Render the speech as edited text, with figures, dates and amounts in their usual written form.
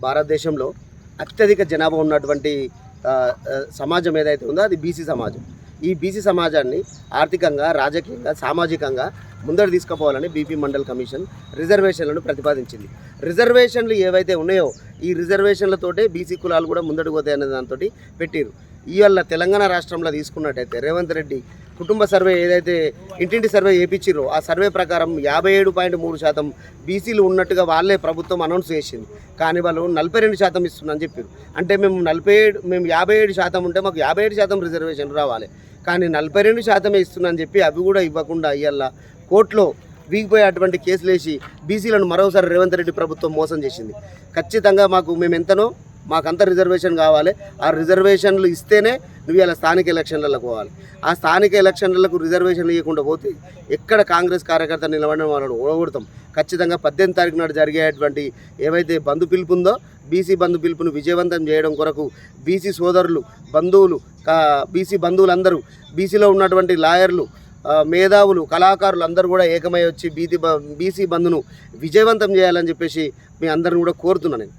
భారతదేశంలో అత్యధిక జనాభా ఉన్నటువంటి సమాజం ఏదైతే ఉందో అది బీసీ సమాజం. ఈ బీసీ సమాజాన్ని ఆర్థికంగా, రాజకీయంగా, సామాజికంగా ముందడు తీసుకుపోవాలని బీపీ మండల్ కమిషన్ రిజర్వేషన్లను ప్రతిపాదించింది. రిజర్వేషన్లు ఏవైతే ఉన్నాయో ఈ రిజర్వేషన్లతోటే బీసీ కులాలు కూడా ముందడుగు పోతాయి అనే దాంతో పెట్టిరు. ఇవాళ తెలంగాణ రాష్ట్రంలో తీసుకున్నట్టయితే రేవంత్ రెడ్డి కుటుంబ సర్వే ఏదైతే ఇంటింటి సర్వే చేయించిరో ఆ సర్వే ప్రకారం 57.3% బీసీలు ఉన్నట్టుగా వాళ్ళే ప్రభుత్వం అనౌన్స్ చేసింది. కానీ వాళ్ళు 42% ఇస్తుందని చెప్పారు. అంటే మేము 57% ఉంటే మాకు 57% రిజర్వేషన్ రావాలి, కానీ 42% ఇస్తుందని చెప్పి అవి కూడా ఇవ్వకుండా ఇవాళ కోర్టులో వీగిపోయే అటువంటి కేసులు వేసి బీసీలను మరోసారి రేవంత్ రెడ్డి ప్రభుత్వం మోసం చేసింది. ఖచ్చితంగా మేము ఎంతనో మాకంత రిజర్వేషన్ కావాలి. ఆ రిజర్వేషన్లు ఇస్తేనే నువ్వు ఇలా స్థానిక ఎలక్షన్లకు పోవాలి. ఆ స్థానిక ఎలక్షన్లకు రిజర్వేషన్లు ఇవ్వకుండా పోతే ఎక్కడ కాంగ్రెస్ కార్యకర్త నిలబడిన వాళ్ళని ఓడగొడతాం. ఖచ్చితంగా 18వ తారీఖు నాడు జరిగేటువంటి ఏవైతే బంధు పిలుపు ఉందో బీసీ బంధు పిలుపును విజయవంతం చేయడం కొరకు బీసీ సోదరులు, బంధువులు, బీసీ బంధువులందరూ, బీసీలో ఉన్నటువంటి లాయర్లు, మేధావులు, కళాకారులు అందరూ కూడా ఏకమై వచ్చి బీసీ బంధును విజయవంతం చేయాలని చెప్పేసి మీ అందరిని కూడా కోరుతున్నాను నేను.